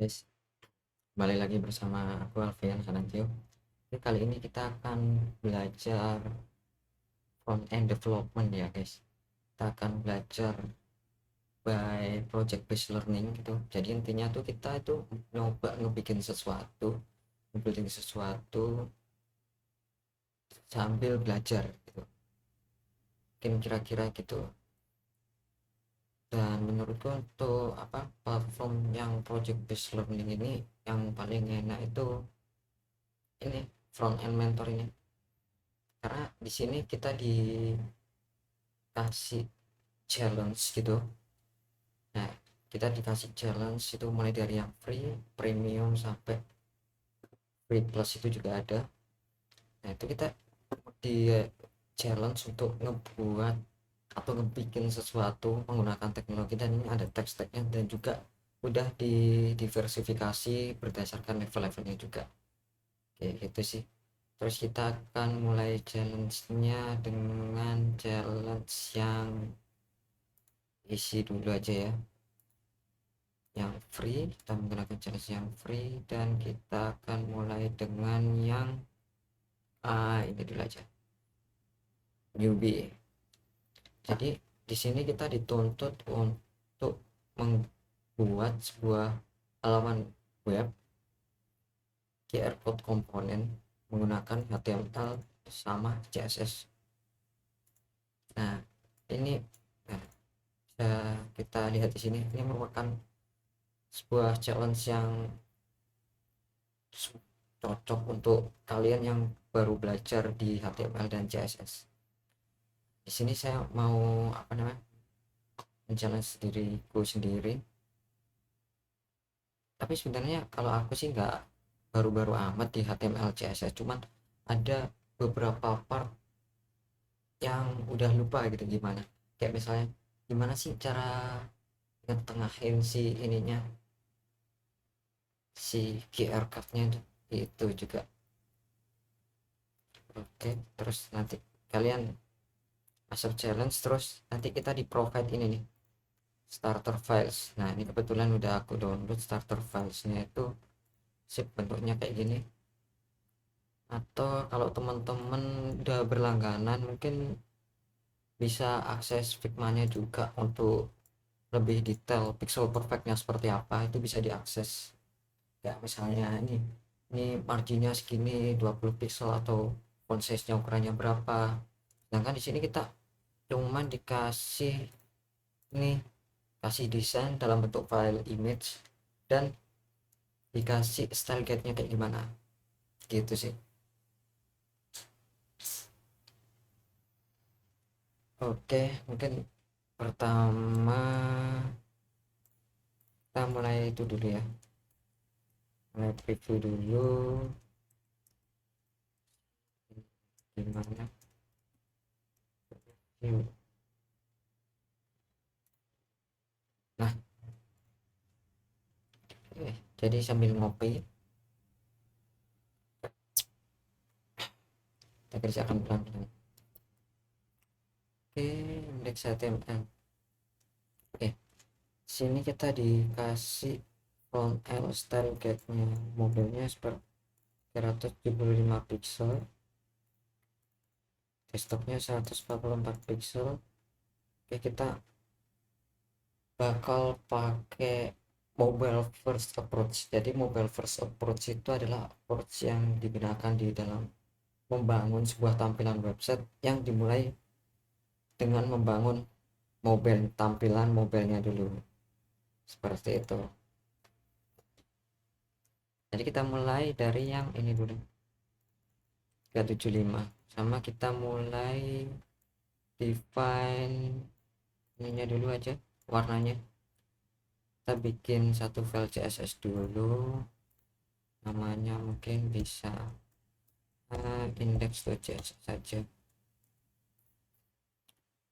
Guys, kembali lagi bersama aku Alfian Sanantio. Jadi kali ini kita akan belajar front end development ya guys. Kita akan belajar by project based learning gitu. Jadi intinya tuh kita itu nyoba ngebikin sesuatu sambil belajar gitu. Mungkin kira-kira gitu. Dan menurutku untuk platform yang project based learning ini yang paling enak itu ini front end mentor ini, karena di sini kita dikasih challenge gitu. Nah, kita dikasih challenge itu mulai dari yang free, premium sampai free plus itu juga ada. Nah, itu kita di challenge untuk ngebuat atau ngebikin sesuatu menggunakan teknologi, dan ini ada teks-teksnya dan juga udah diversifikasi berdasarkan level-levelnya juga. Kayak gitu sih. Terus kita akan mulai challenge-nya dengan challenge yang isi dulu aja ya, yang free. Kita menggunakan challenge yang free dan kita akan mulai dengan yang ini dulu aja, newbie. Jadi di sini kita dituntut untuk membuat sebuah halaman web QR code komponen menggunakan HTML sama CSS. Nah, ini nah, kita lihat di sini, ini merupakan sebuah challenge yang cocok untuk kalian yang baru belajar di HTML dan CSS. Di sini saya mau men-challenge diriku sendiri. Tapi sebenarnya kalau aku sih nggak baru-baru amat di HTML CSS, cuman ada beberapa part yang udah lupa gitu gimana. Kayak misalnya gimana sih cara ngetengahin si ininya, si QR code-nya itu juga. Oke, terus nanti kalian masuk challenge, terus nanti kita di provide ini nih, starter files. Nah, ini kebetulan udah aku download starter filesnya, itu zip bentuknya kayak gini. Atau kalau teman-teman udah berlangganan mungkin bisa akses Figma-nya juga untuk lebih detail pixel perfectnya seperti apa, itu bisa diakses. Ya misalnya ini marginnya segini 20 pixel, atau font size-nya ukurannya berapa. Sedangkan di sini kita cuman dikasih ini, kasih desain dalam bentuk file image, dan dikasih style guide-nya kayak gimana gitu sih. Oke, mungkin pertama kita mulai itu dulu ya, mulai preview dulu gimana. Nah, jadi sambil ngopi kita kerjakan pelan-pelan. Oke, indeks HTML. Oke, sini kita dikasih font style guide-nya, modelnya seperti 375 pixel, desktopnya 144 pixel. Oke, kita bakal pakai mobile first approach. Jadi mobile first approach itu adalah approach yang digunakan di dalam membangun sebuah tampilan website yang dimulai dengan membangun tampilan mobilenya dulu, seperti itu. Jadi kita mulai dari yang ini dulu, 375, sama kita mulai define ininya dulu aja, warnanya. Kita bikin satu file CSS dulu, namanya mungkin bisa index.css saja.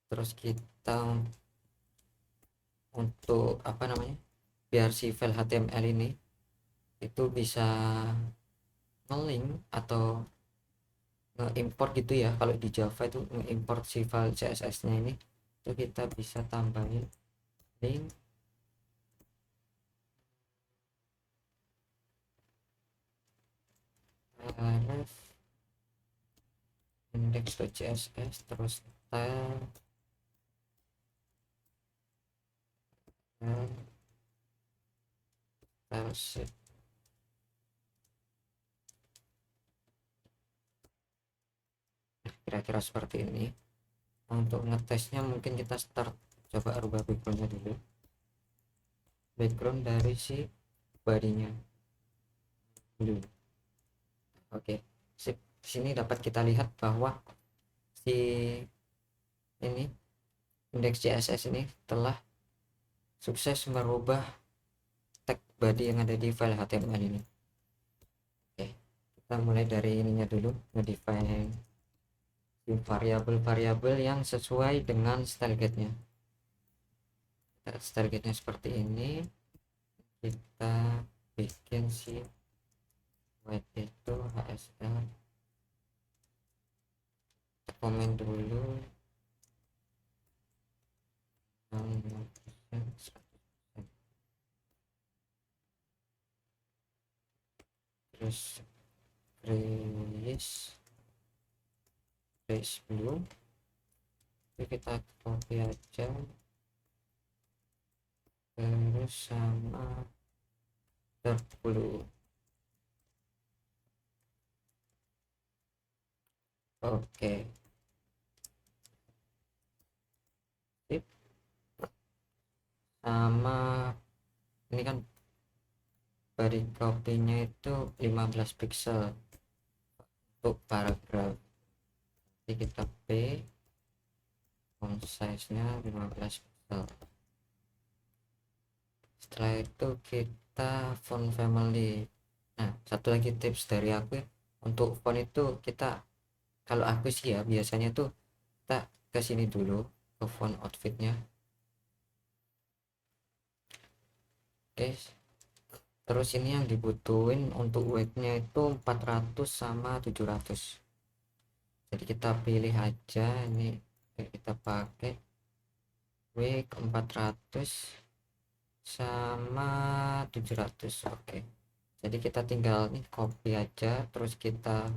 Terus kita untuk biar si file HTML ini itu bisa nge-link atau nge-import gitu ya. Kalau di Java itu nge-import si file CSS nya ini, itu kita bisa tambahin link index.css, terus style sheet. Kira-kira seperti ini. Untuk ngetesnya mungkin kita start, coba rubah backgroundnya dulu, background dari si bodinya dulu. Oke, sip. Sini dapat kita lihat bahwa si ini index.css ini telah sukses merubah tag body yang ada di file HTML ini. Oke, kita mulai dari ininya dulu, ngedefine variabel-variabel yang sesuai dengan style guide-nya. Style guide-nya seperti ini. Kita bikin si weight itu HSL, kita komen dulu terus trace blue, jadi kita copy aja, terus sama dark blue. Oke, sip. Sama ini kan body copy-nya itu 15 pixel untuk paragraf, jadi kita P font size-nya 15 pixel. Setelah itu kita font family. Nah, satu lagi tips dari aku ya, untuk font itu kita, kalau aku sih ya biasanya tuh kita ke sini dulu ke font outfitnya. Oke, terus ini yang dibutuhin untuk weightnya itu 400 sama 700, jadi kita pilih aja ini, kita pakai weight 400 sama 700. Oke, jadi kita tinggal nih copy aja, terus kita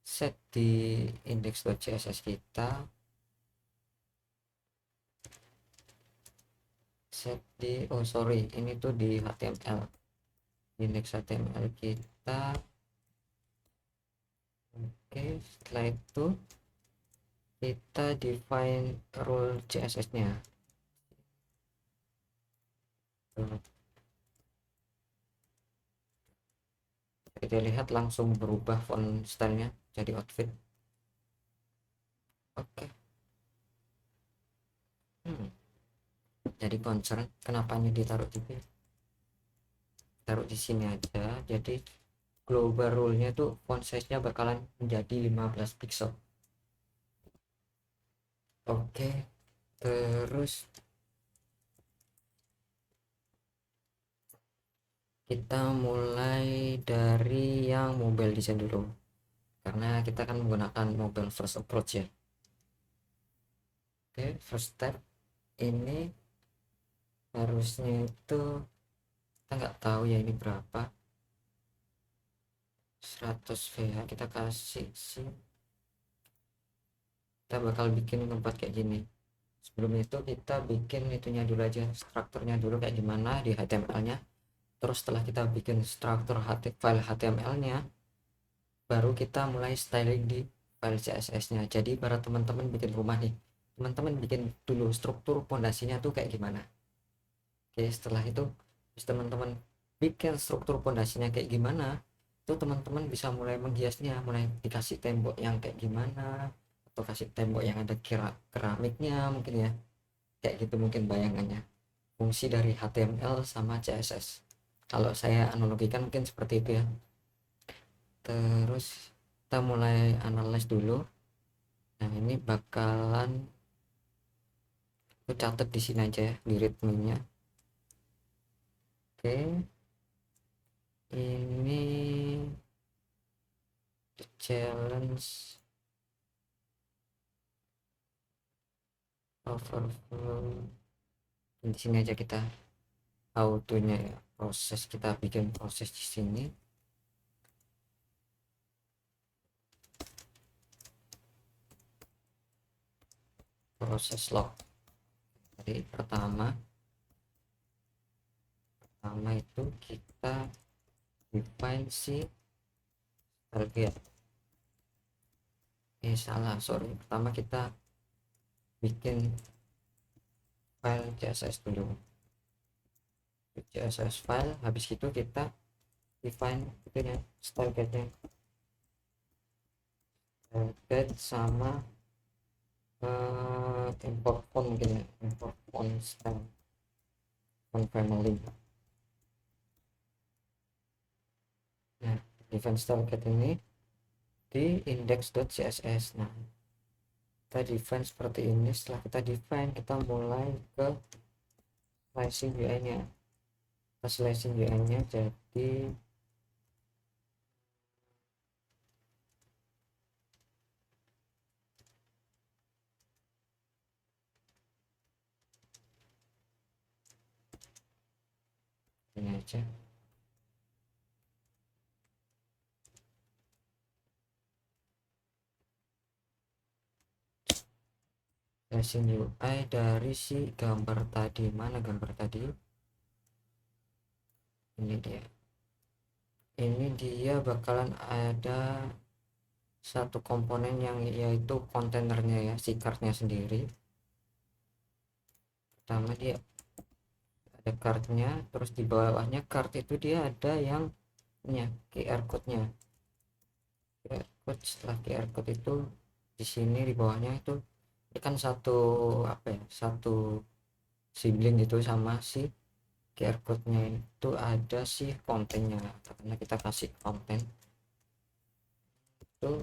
set di index.css kita, set di, oh sorry, ini tuh di HTML, index HTML kita. Oke, setelah itu kita define rule CSS nya. Kita lihat langsung berubah font stylenya jadi outfit. Oke. Jadi concern kenapa ini ditaruh di taruh di sini aja, jadi global rule-nya tuh font size-nya bakalan menjadi 15 pixel. Oke, terus kita mulai dari yang mobile design dulu, karena kita kan menggunakan mobile first approach ya. Oke, first step ini harusnya itu kita nggak tahu ya ini berapa, 100 VH kita kasih sih, kita bakal bikin tempat kayak gini. Sebelum itu kita bikin itunya dulu aja, strukturnya dulu kayak gimana di HTML nya. Terus setelah kita bikin struktur file HTML nya, baru kita mulai styling di file CSS nya. Jadi para teman-teman bikin rumah nih, teman-teman bikin dulu struktur pondasinya tuh kayak gimana. Oke, setelah itu teman-teman bikin struktur pondasinya kayak gimana, itu teman-teman bisa mulai menghiasnya, mulai dikasih tembok yang kayak gimana, atau kasih tembok yang ada keramiknya mungkin ya, kayak gitu mungkin bayangannya, fungsi dari HTML sama CSS. Kalau saya analogikan mungkin seperti itu ya. Terus kita mulai analyze dulu. Nah, ini bakalan aku catat di sini aja ya, di readme-nya. Oke, ini challenge overflow, di sini aja kita autonya ya, proses, kita bikin proses di sini. proses log. Jadi pertama itu kita define si target. Salah, sorry, pertama kita bikin file CSS dulu, CSS file. Habis itu kita define itunya, style guide-nya, sama import font mungkin ya, import font style, font family. Nah, define style guide ini di index.css. Nah, kita define seperti ini. Setelah kita define, kita mulai ke slicing UI nya. Kita slicing UI nya jadi ini aja. Slicing UI dari si gambar tadi. Mana gambar tadi? Ini dia. Ini dia bakalan ada satu komponen yang yaitu kontainernya ya, si cardnya sendiri. Pertama dia ada cardnya, terus di bawahnya card itu dia ada yang QR code-nya. QR code, setelah QR code itu di sini di bawahnya itu kan satu apa ya, satu sibling gitu sama si QR code-nya itu ada si kontennya. Karena kita kasih konten itu,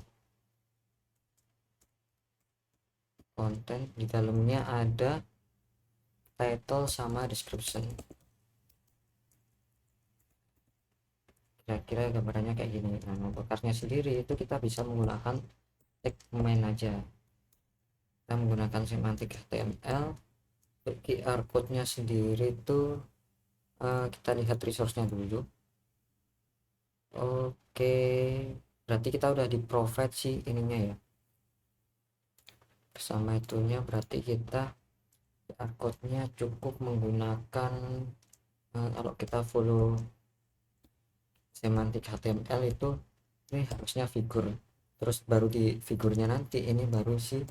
konten di dalamnya ada title sama description. Kira-kira gambarannya kayak gini. Nah, untuk cardnya sendiri itu kita bisa menggunakan tag main aja. Kita menggunakan semantik HTML. Untuk QR code-nya sendiri itu kita lihat resource-nya dulu. Oke, berarti kita udah di provide sih ininya ya, bersama itunya. Berarti kita QR code-nya cukup menggunakan kalau kita follow semantik HTML itu ini harusnya figur, terus baru di figurnya nanti ini baru si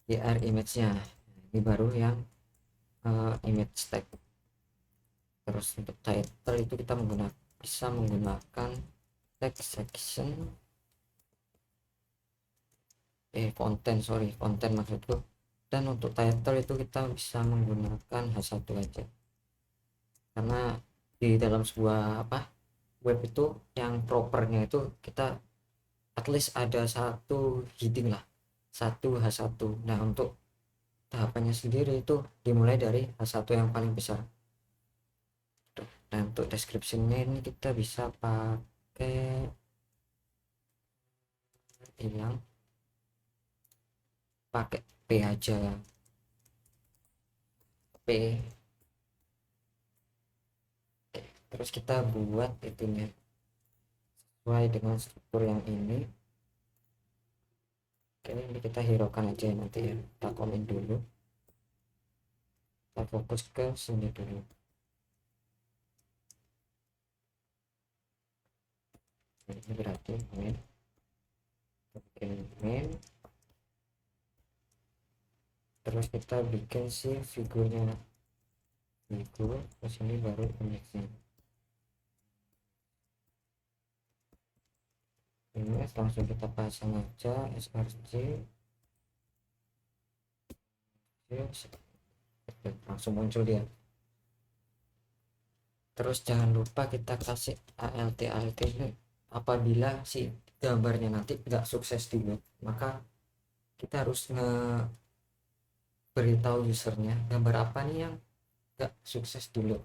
QR image-nya, ini baru yang image tag. Terus untuk title itu kita bisa menggunakan text section, konten maksudku. Dan untuk title itu kita bisa menggunakan H1 aja, karena di dalam sebuah web itu yang propernya itu kita at least ada satu heading lah, satu H1. Nah, untuk tahapannya sendiri itu dimulai dari H1 yang paling besar. Dan untuk description-nya ini kita bisa pakai P aja, P. Terus kita buat itunya sesuai dengan struktur yang ini. Oke, ini kita hiraukan aja nanti ya, kita komen dulu, kita fokus ke sini dulu. Ini berarti main, terus kita bikin si figurnya, figur, terus ini baru image-nya. Ini langsung kita pasang aja src, langsung muncul dia. Terus jangan lupa kita kasih alt ini apabila si gambarnya nanti nggak sukses di web, maka kita harus beritahu usernya gambar apa nih yang nggak sukses dulu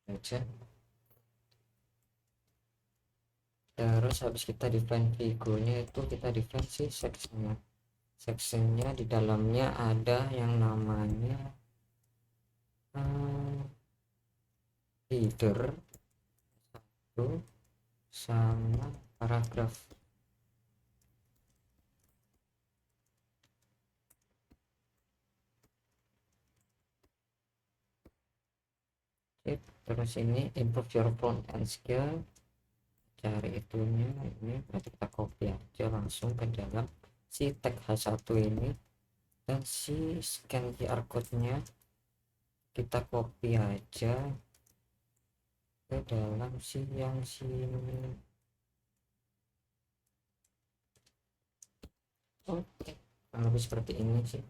aja. Terus habis kita define figurnya itu kita define si sectionnya di dalamnya ada yang namanya header satu sama paragraf. Terus ini improve your front end skill, cari itunya. Ini berarti kita copy aja langsung ke dalam si tag H1 ini, dan si scan QR code nya kita copy aja ke dalam si yang sini. Oke, lebih seperti ini sih.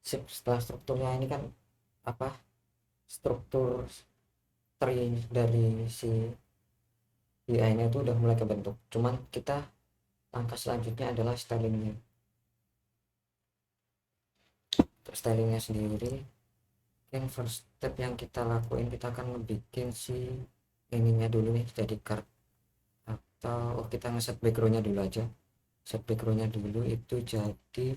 Setelah strukturnya ini kan apa, struktur tree dari si UI nya itu udah mulai kebentuk, cuman kita langkah selanjutnya adalah stylingnya sendiri. Yang first step yang kita lakuin, kita akan ngebikin si ininya dulu nih jadi card, atau kita ngeset backgroundnya dulu aja. Set backgroundnya dulu itu jadi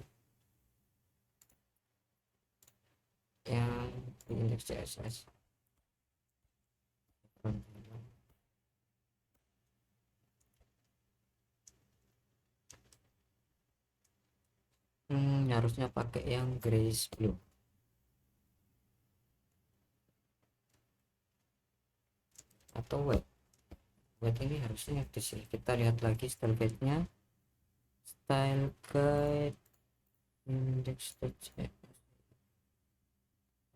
yang index CSS. Harusnya pakai yang grace blue atau white ini harusnya itu sih. Kita lihat lagi style guide nya, style guide index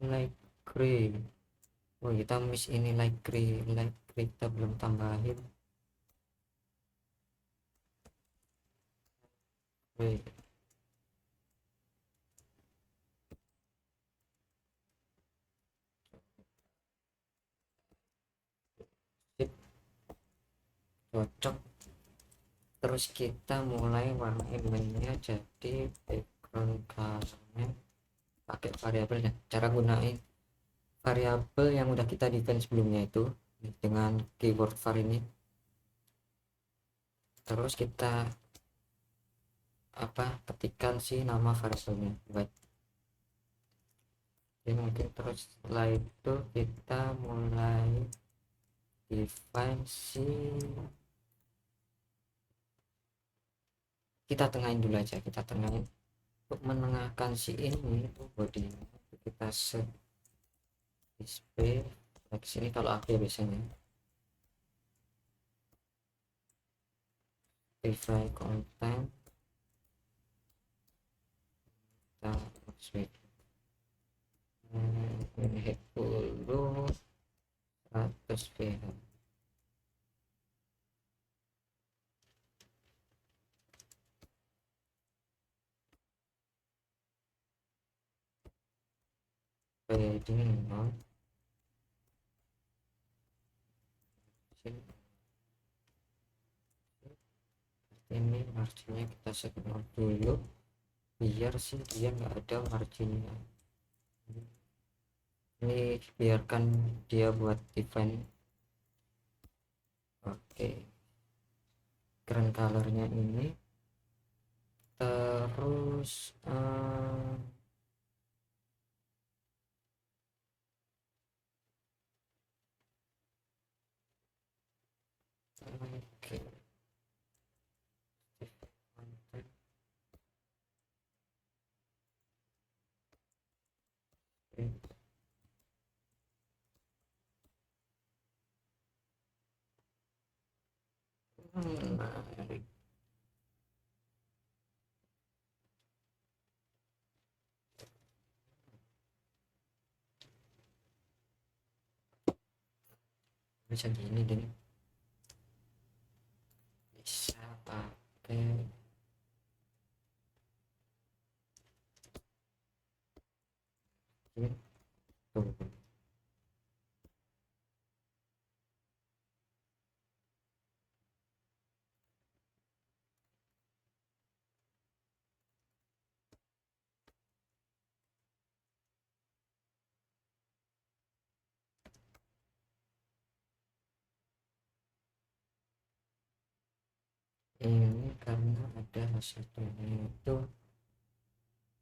light gray. Oh, kita miss ini light gray kita belum tambahin gray. Cocok. Terus kita mulai warnain mainnya, jadi background colornya pakai variabelnya. Cara gunain variabel yang udah kita define sebelumnya itu dengan keyword var ini. Terus kita ketikkan si nama variabelnya white. Jadi mungkin terus setelah itu kita mulai define si, kita tengahin dulu aja, kita tengahin untuk menengahkan si ini body. Kita set display like sini kalau aku biasanya verify content, kita switch ini dulu 100 VH. Padding on ini marginnya kita set dulu biar sih dia nggak ada marginnya. Ini biarkan dia buat event. Oke, ground colornya ini. Terus oke, menarik. Bisa gini deh, bisa pakai ini tuh. Ini karena ada satunya itu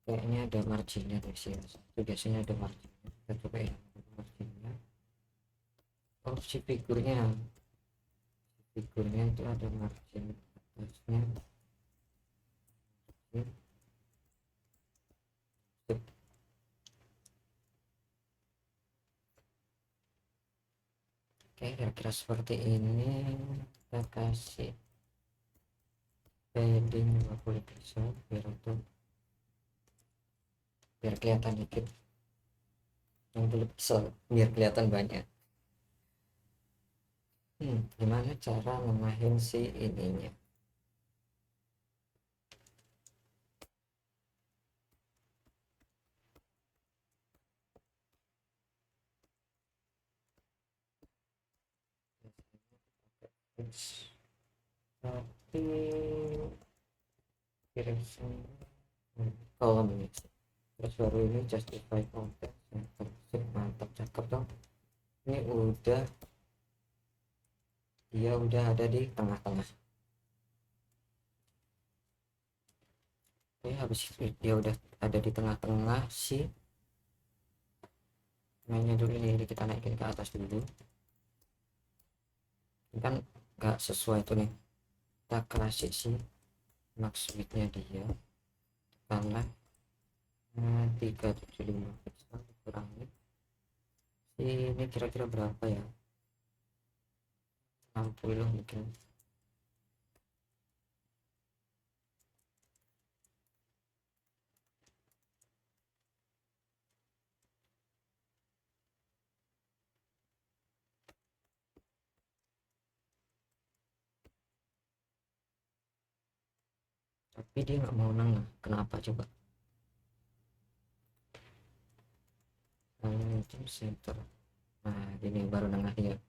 kayaknya ada marginnya deh sih, itu biasanya ada marginnya. Kita coba ya marginnya. Si figurnya itu ada margin atasnya. Oke, kira-kira seperti ini. Kita kasih padding 20 pixel biar kelihatan dikit, 60 pixel biar kelihatan banyak. Gimana cara ngemahin si ininya? Tapi direction column ini, terus baru ini justify content center, mantap, cakep dong. Ini udah, dia udah ada di tengah-tengah. Oke, habis itu dia udah ada di tengah-tengah si mainnya dulu. Ini kita naikin ke atas dulu. Ini kan nggak sesuai tuh nih, kita kasih si max width-nya dia karena 375 pixel dikurangi ini kira-kira berapa ya, 60 mungkin. Tapi dia nggak mau nengah, kenapa coba? Tim center, nah ini baru nengah dia.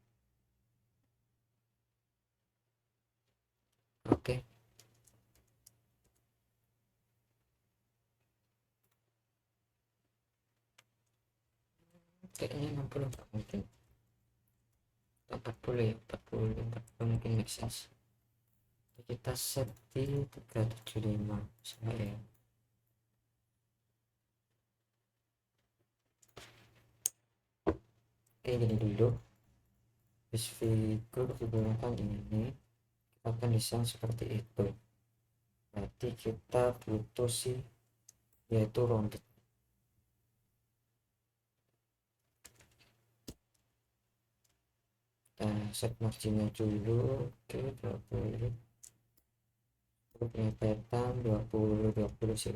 Oke, kayaknya 60 nggak mungkin, 40 ya, 40 mungkin make sense. Kita set di 375 saya. Oke, gini dulu, this figure digunakan ini, kita akan desain seperti itu. Berarti kita butuh sih yaitu rounded. Kita set marginnya dulu. Oke, 20 penyepetan 20 sih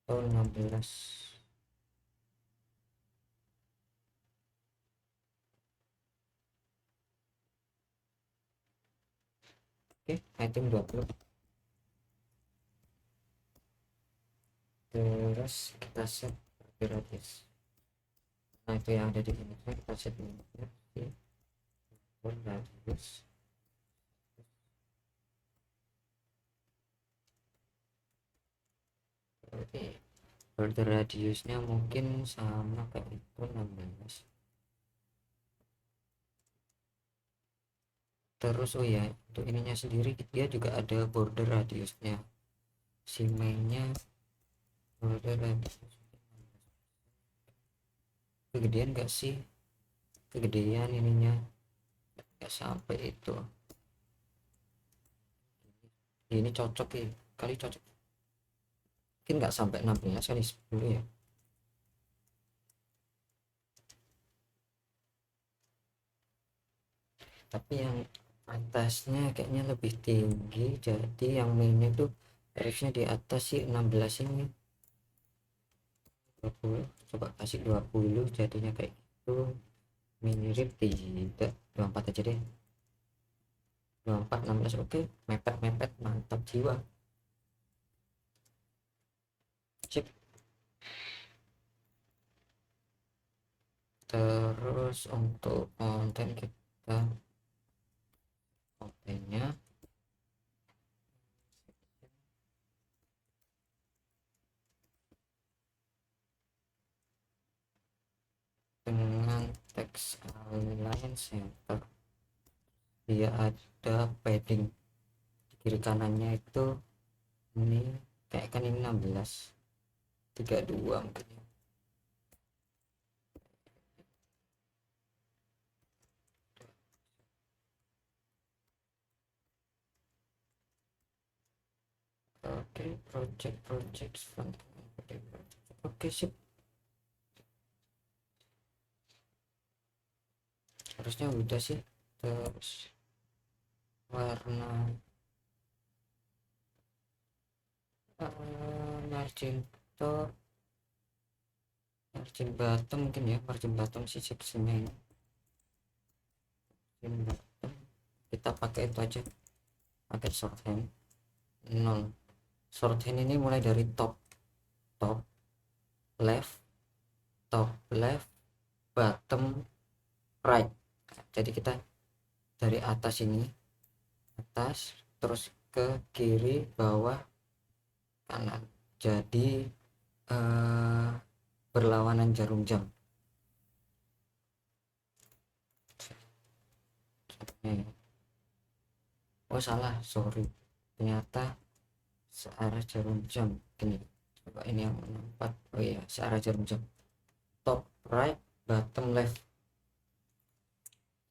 atau 16. Oke, item 20. Terus kita set radius, nah itu yang ada di sini, kita set limitnya di radius. Oke, border radiusnya mungkin sama kayak itu, 16. Terus oh ya, untuk ininya sendiri dia juga ada border radiusnya, si mainnya border radius. Kegedean gak sih? Kegedean ininya nggak sampai itu. Ini cocok ya, kali cocok mungkin nggak sampai 16 kali 10 ya. Tapi yang atasnya kayaknya lebih tinggi, jadi yang mainnya tuh harusnya di atas sih 16 ini. 20, coba kasih 20 jadinya kayak gitu. Mirip tidak, 24 aja deh, 24 16. Oke, mepet mepet, mantap jiwa, sip. Terus untuk konten kita, kontennya dengan teks align center, dia ada padding di kiri kanannya itu. Ini kayak kan ini 16, 32 mungkin ya. Oke, project front. Oke, sip. harusnya udah sih. Terus warna margin top, margin bottom mungkin ya, margin bottom sih seksinya ini. Margin bottom kita pakai itu aja, pakai shorthand 0. Shorthand ini mulai dari top, top left, top left, bottom right. Jadi kita dari atas ini, atas terus ke kiri, bawah, kanan. Jadi berlawanan jarum jam. Oh salah, sorry, ternyata searah jarum jam. Gini, coba ini yang 4. Oh iya, searah jarum jam, top right, bottom left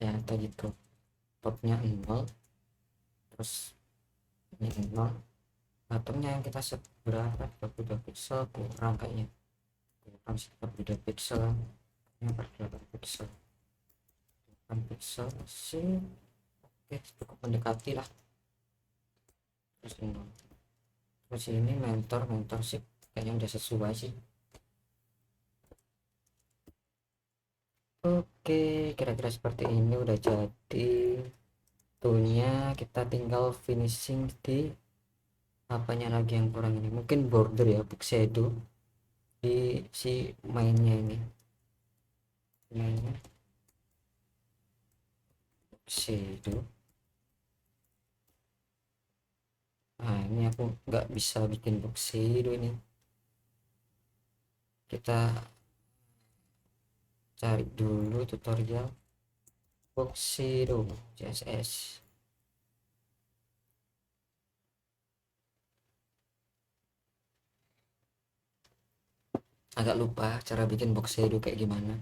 ya, tadi gitu. Topnya 0, terus ini 0, bottomnya yang kita set berapa, 32 pixel, kurang kayaknya, kurang 32 pixel, ini 48 pixel, 8 pixel sih. Oke, cukup mendekati lah. Terus ini, terus ini mentorship kayaknya udah sesuai sih. Oke, kira-kira seperti ini udah jadi tuhnya. Kita tinggal finishing di apanya lagi yang kurang ini, mungkin border ya, book shadow di si mainnya ini, mainnya shadow. Nah ini aku nggak bisa bikin book shadow ini, kita cari dulu tutorial book shadow CSS. Agak lupa cara bikin box shadow kayak gimana.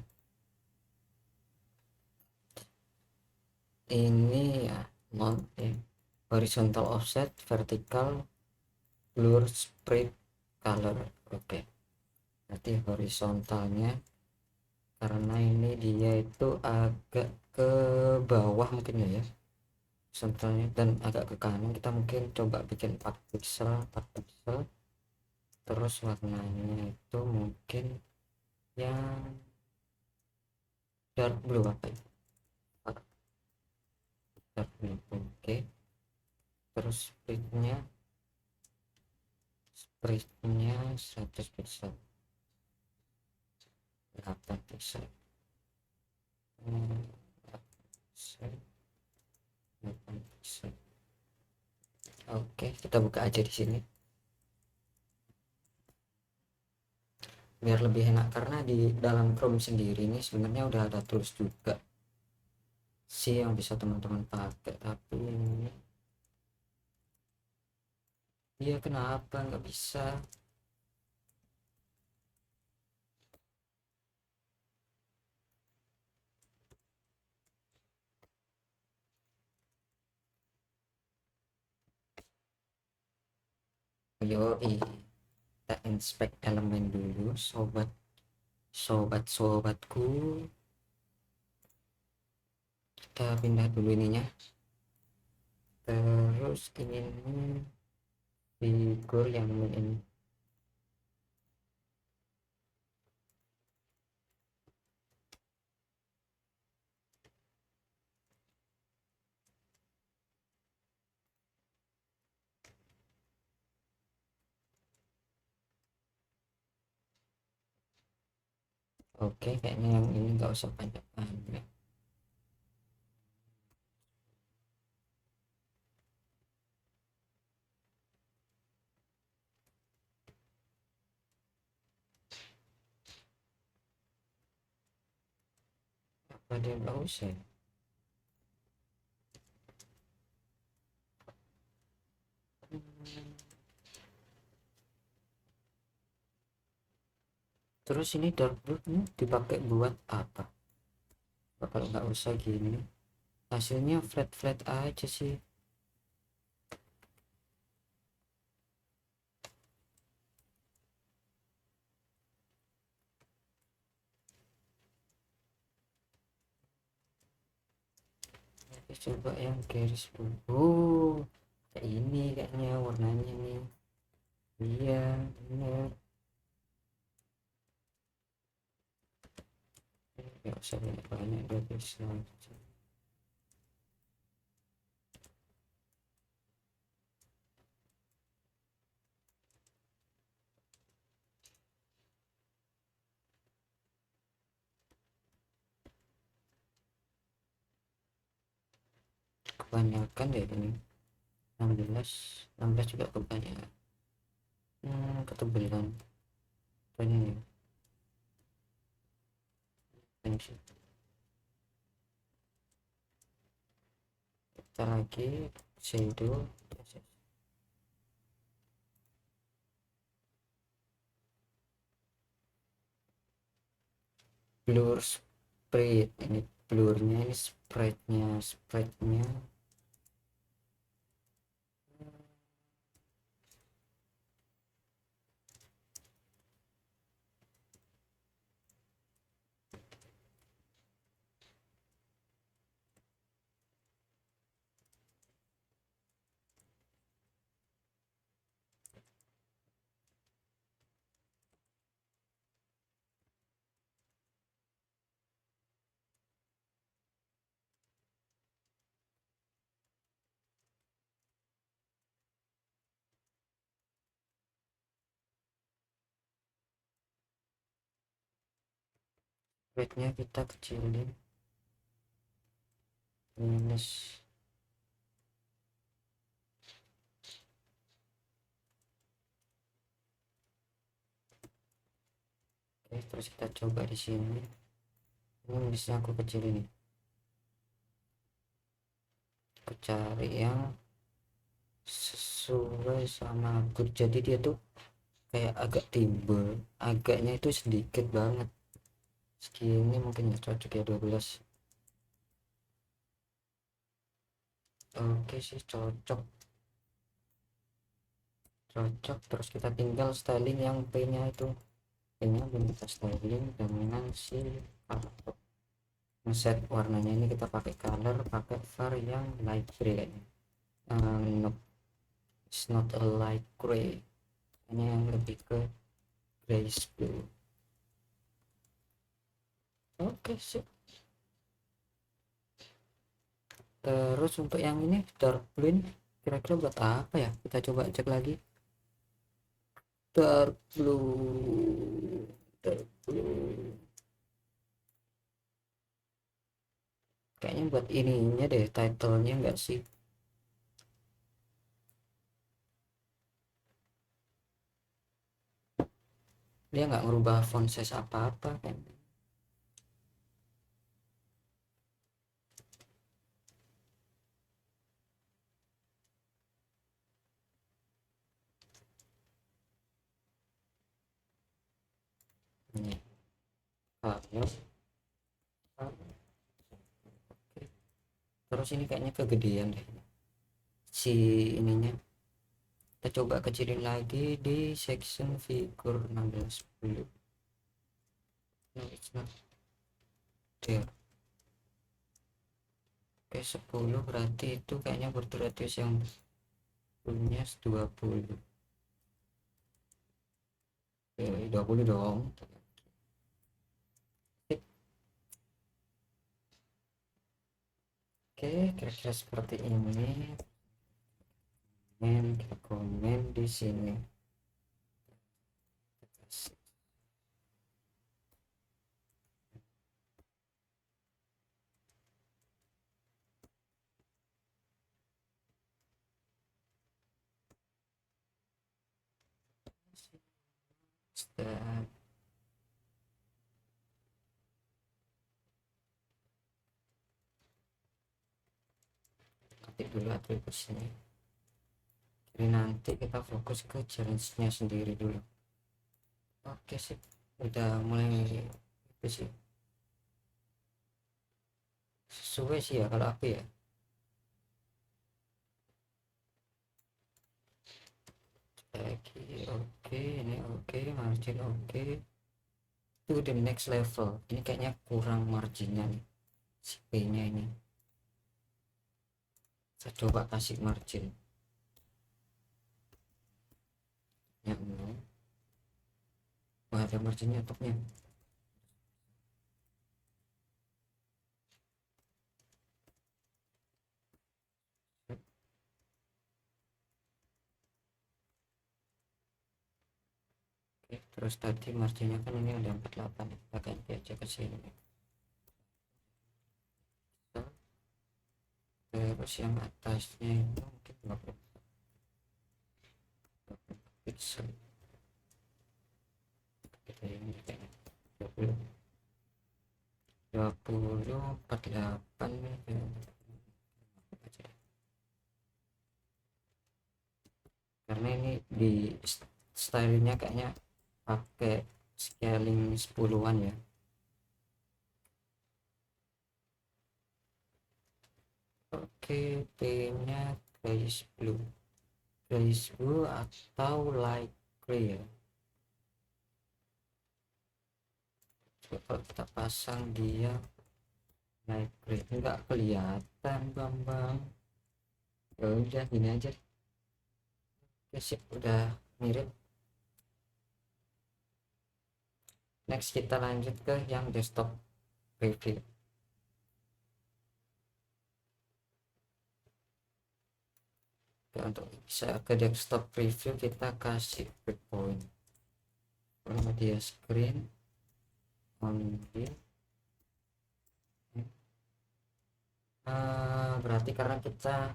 Ini ya mount ya, horizontal offset, vertical, blur, spread, color. Oke, berarti horizontalnya karena ini dia itu agak ke bawah mungkin ya, horizontalnya, dan agak ke kanan, kita mungkin coba bikin 4 pixel, 4 pixel. Terus warnanya itu mungkin yang dark blue, apa itu, dark blue. Oke, terus spreadnya 100 pixel, 8 pixel, 8 pixel. Oke, kita buka aja di sini biar lebih enak, karena di dalam Chrome sendiri ini sebenarnya udah ada tools juga sih yang bisa teman-teman pakai, tapi ini dia kenapa nggak bisa. Yo, kita inspect elemen dulu, sobatku. Kita pindah dulu ininya, terus ini figur yang ini. Oke, kayaknya yang ini nggak usah banyak-banyak. Apa dia nggak usah? Terus ini dark blue dipakai buat apa? Kalau nggak usah gini, hasilnya flat aja sih. coba yang garis oh kayak ini kayaknya warnanya nih. Iya bener, nggak usah banyak-banyak, udah bisa aja. Kebanyakan deh ini, 16 16 juga kebanyakan. Ketebelan banyak ya, banyak sih. Kita lagi shadow blur spread, ini blurnya, ini spreadnya spreadnya kita kecilin minus. Oke, terus kita coba di sini, ini bisa aku kecilin nih, aku cari yang sesuai sama aku, jadi dia tuh kayak agak timbul, agaknya itu sedikit banget segini, mungkin ya cocok ya 12. Oke sih, cocok cocok. Terus kita tinggal styling yang P nya itu, P nya belum kita styling dengan si color. Set warnanya ini kita pakai color, pakai var yang light gray kayaknya. No, it's not a light gray, ini yang lebih ke grayish blue. Oke sip. Terus untuk yang ini dark blue, kira-kira buat apa ya, kita coba cek lagi. Dark blue, dark blue, kayaknya buat ininya deh, titlenya enggak sih. Dia nggak ngerubah font size apa-apa kan. Ini hanya terus ini kayaknya kegedean deh si ininya. Kita coba kecilin lagi di section figure 16 dulu. No, it's not there. Oke, 10 berarti itu kayaknya berarti yang punya 20. Oke, 20 dong. Oke, kira-kira seperti ini. Kita komen di sini. Dan ketik dulu atributnya. Jadi nanti kita fokus ke challenge-nya sendiri dulu. Oke sih, udah mulai itu sih, sesuai sih ya kalau aku ya. Lagi oke, ini oke, margin oke. To the next level, ini kayaknya kurang marginnya nih si P nya ini. Kita coba kasih margin yang 0. Wah, ada marginnya topnya. Oke, terus tadi marginnya kan ini ada 48, kita ganti aja ke sini. Terus yang atasnya itu mungkin 20 pixel, kita ini kayaknya 20 48 nih karena ini di stylenya kayaknya pakai scaling 10-an ya. Oke, theme-nya grayish blue atau light gray ya. Coba kita pasang dia light gray, enggak kelihatan Bambang. Ya udah gini aja. Oke, sip, udah mirip. Next kita lanjut ke yang desktop preview. Oke, untuk bisa ke desktop preview kita kasih breakpoint media screen on view. Berarti karena kita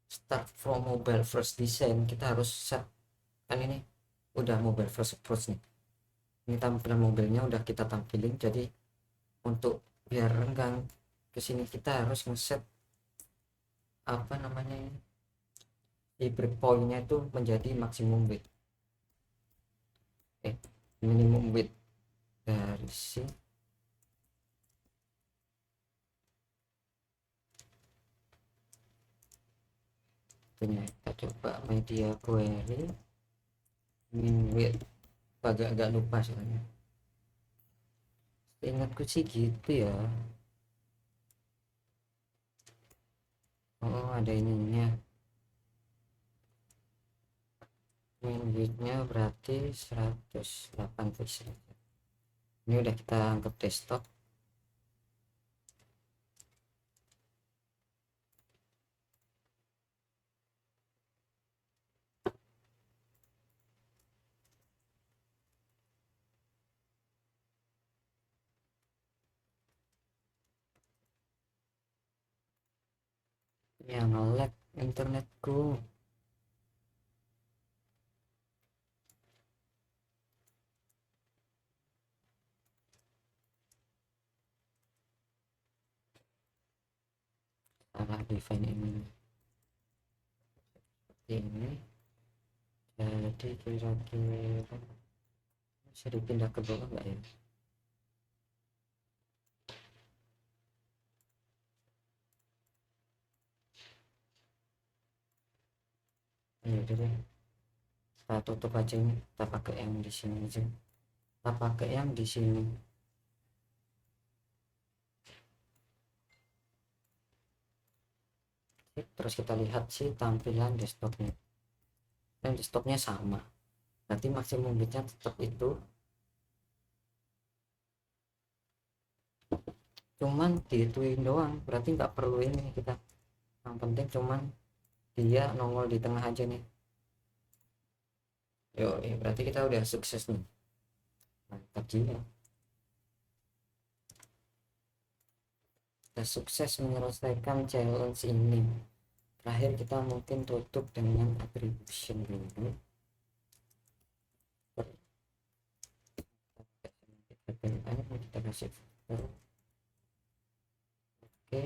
start from mobile first design, kita harus set, kan ini udah mobile first approach nih, ini tampilan mobilnya udah kita tampilin, jadi untuk biar renggang kesini kita harus ngeset apa namanya ini, di breakpointnya itu menjadi maksimum width, minimum width dari si kita coba media query min width, agak lupa soalnya, ingatku sih gitu ya. Oh, ada ininya, min width-nya berarti 108 pixel. Ini udah kita anggap desktop. Yang lag internetku. Salah define ini jadi kira-kira bisa dipindah ke bawah nggak ya? Ya udah deh, kita tutup aja ini, kita pakai yang di sini aja, kita pakai yang di sini. Terus kita lihat sih tampilan desktopnya, dan desktopnya sama, nanti maksimum bitnya tetap itu, cuman dihituin doang, berarti nggak perlu ini kita, yang penting cuman dia nongol di tengah aja nih. Yo, berarti kita udah sukses nih, mantap juga, kita sukses menyelesaikan challenge ini. Terakhir kita mungkin tutup dengan attribution dulu. Kita kasih filter. Oke,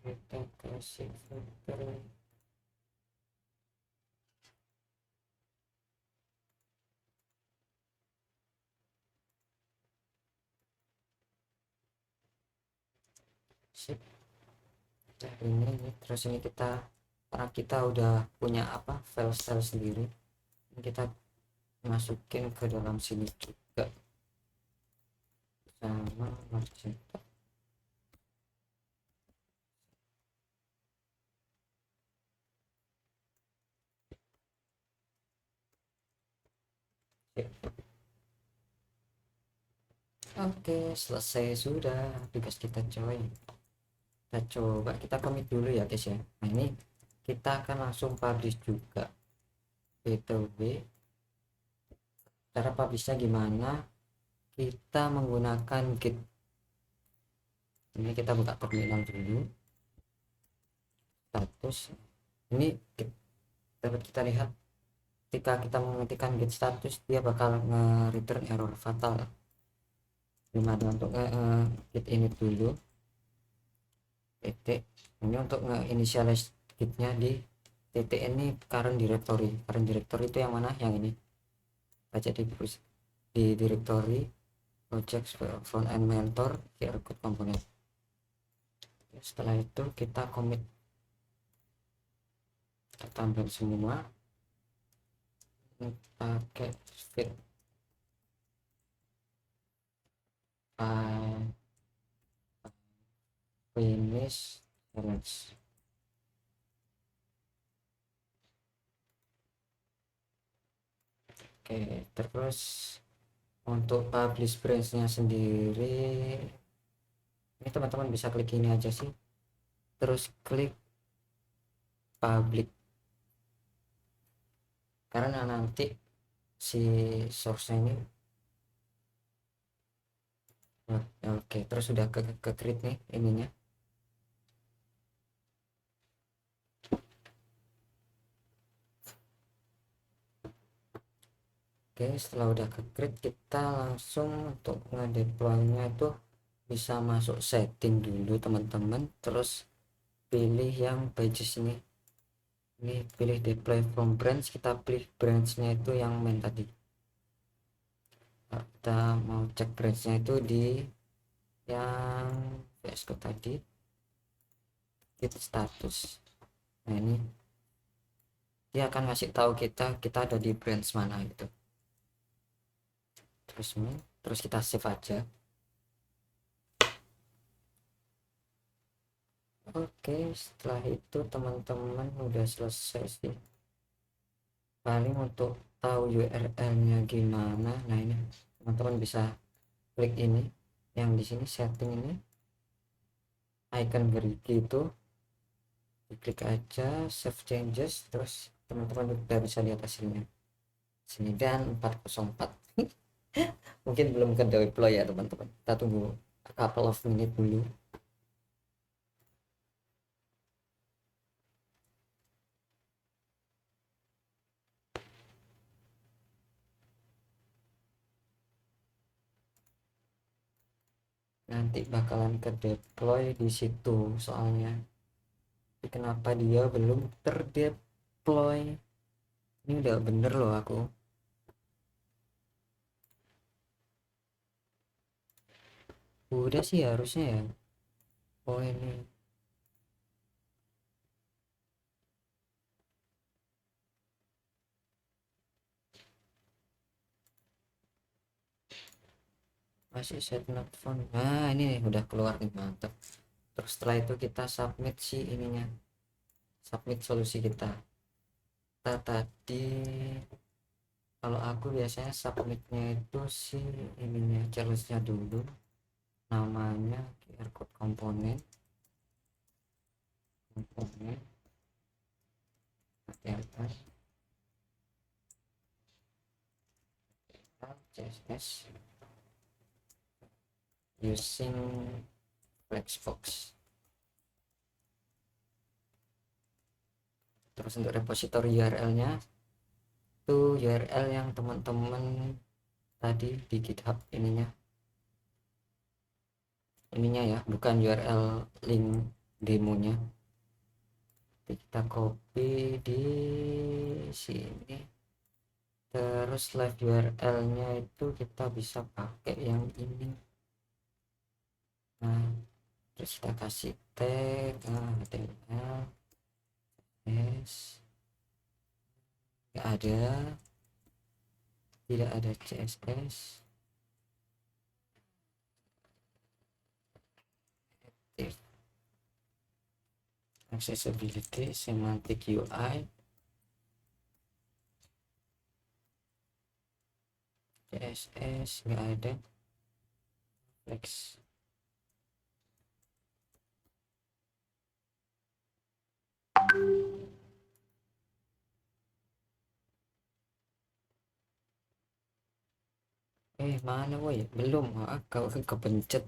kita kasih filter. Sip. Nah, ini terus ini kita, karena kita udah punya apa file style sendiri, kita masukin ke dalam sini juga sama margin. Oke, selesai sudah tugas kita coy. Kita coba kita commit dulu ya guys ya. Nah ini kita akan langsung publish juga. btw cara publishnya gimana, kita menggunakan git. Ini kita buka terminal dulu, status. Ini dapat kita lihat ketika kita mengetikkan git status dia bakal nge-return error fatal. Gimana untuk git ini dulu, titik ini untuk nge-initialize gitnya di titik ini current directory itu yang mana, yang ini baca di directory project front end mentor QR code component. Setelah itu kita commit, kita tampil semua pakai fit finish challenge. Oke, terus untuk publish branch-nya sendiri ini teman-teman bisa klik ini aja sih, terus klik public, karena nanti si source-nya ini oke, terus sudah ke create nih ininya. Oke, setelah udah ke create kita langsung untuk ngedeploy-nya itu bisa masuk setting dulu teman-teman, terus pilih yang pages ini pilih deploy from branch, kita pilih branch-nya itu yang main tadi. Kita mau cek branch-nya itu di yang VS Code tadi, git status. Nah ini dia akan ngasih tahu kita ada di branch mana gitu. Terus kita save aja. Oke, setelah itu teman-teman udah selesai sih. Paling untuk tahu URL-nya gimana, nah ini teman-teman bisa klik ini yang di sini setting ini icon gerigi itu, diklik aja save changes, terus teman-teman udah bisa lihat hasilnya sini dan 404. Mungkin belum ke deploy ya teman-teman, kita tunggu a couple of minute dulu. Nanti bakalan ke deploy di situ soalnya. Tapi kenapa dia belum terdeploy? Ini udah bener loh aku. Udah sih harusnya ya. Oh ini masih set not found. Nah ini nih, udah keluar nih, mantap. Terus setelah itu kita submit si ininya, submit solusi kita tadi. Kalau aku biasanya submitnya itu si ininya, challenge-nya dulu, namanya QR code komponen HTML CSS using Flexbox. Terus untuk repository URL-nya itu URL yang teman-teman tadi di GitHub ininya ya, bukan URL link demonya. Kita copy di sini, terus live URL-nya itu kita bisa pakai yang ini. Nah terus kita kasih tag HTML tidak ada CSS. Accessibility semantic UI. CSS nggak ada. Next. Mana woi, belum, kau kepencet.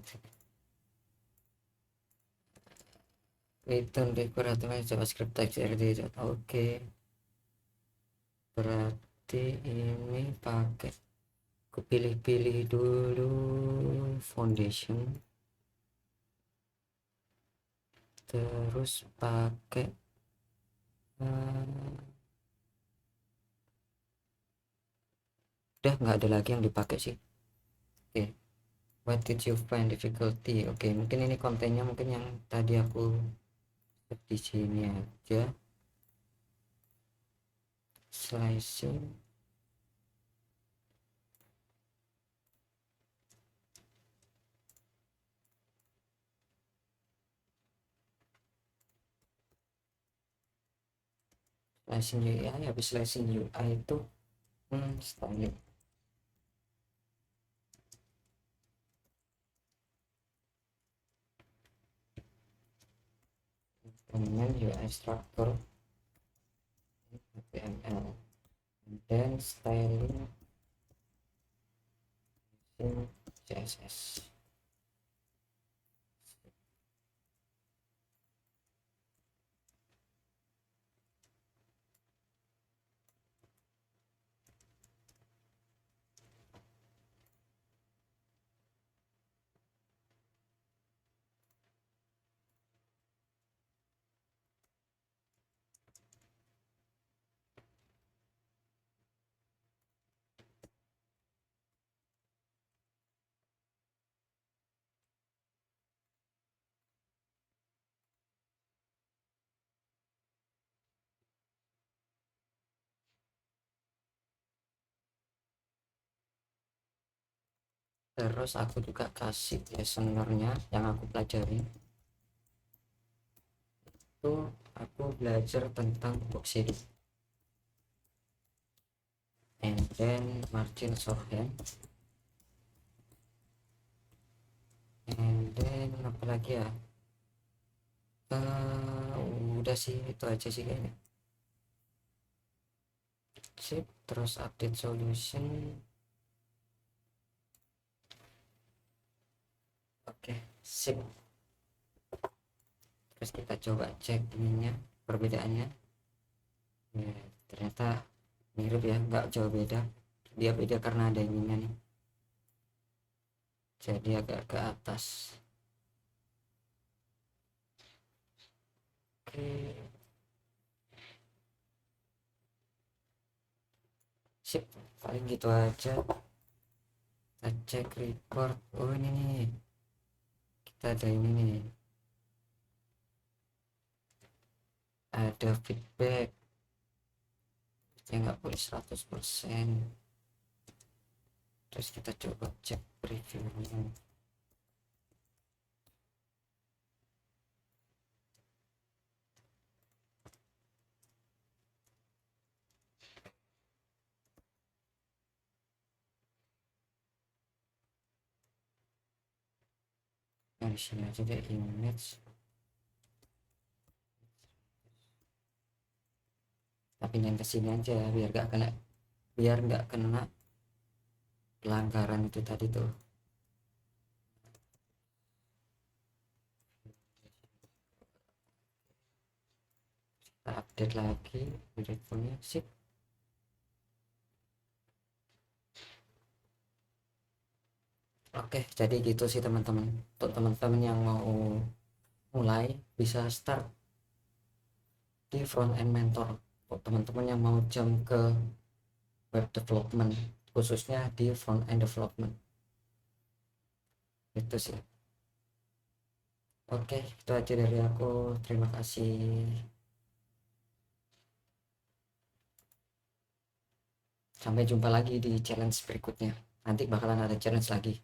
Return require JavaScript text edit. Oke, berarti ini pakai, aku pilih-pilih dulu foundation, terus pakai udah nggak ada lagi yang dipakai sih. Oke, what did you find difficulty? Oke, mungkin ini kontennya mungkin yang tadi aku di sini aja. Slicing. Slicing UI, habis slicing UI itu styling. Kemudian UI structure HTML, dan styling in CSS. Terus aku juga kasih listenernya yang aku pelajari itu, aku belajar tentang boxing and then margin shorthand, and then apa lagi ya, udah sih itu aja sih kayaknya. Sip, terus update solution. Oke, sip. Terus kita coba cek ininya, perbedaannya. Ya, ternyata mirip ya, nggak jauh beda. Dia beda karena ada ininya nih, jadi agak ke atas. Oke, sip, paling gitu aja. Kita cek report. Oh ini nih, kita ada ini nih, ada feedback yang nggak boleh 100%. Terus kita coba cek previewnya. Nah di sini aja deh, image. Tapi yang kesini aja biar nggak kena pelanggaran itu tadi tuh. Kita update lagi direkturnya. Sip. Oke, jadi gitu sih teman-teman. Untuk teman-teman yang mau mulai, bisa start di front end mentor. Untuk teman-teman yang mau jump ke web development, khususnya di front end development, itu sih. Oke, itu aja dari aku. Terima kasih. Sampai jumpa lagi di challenge berikutnya. Nanti bakalan ada challenge lagi.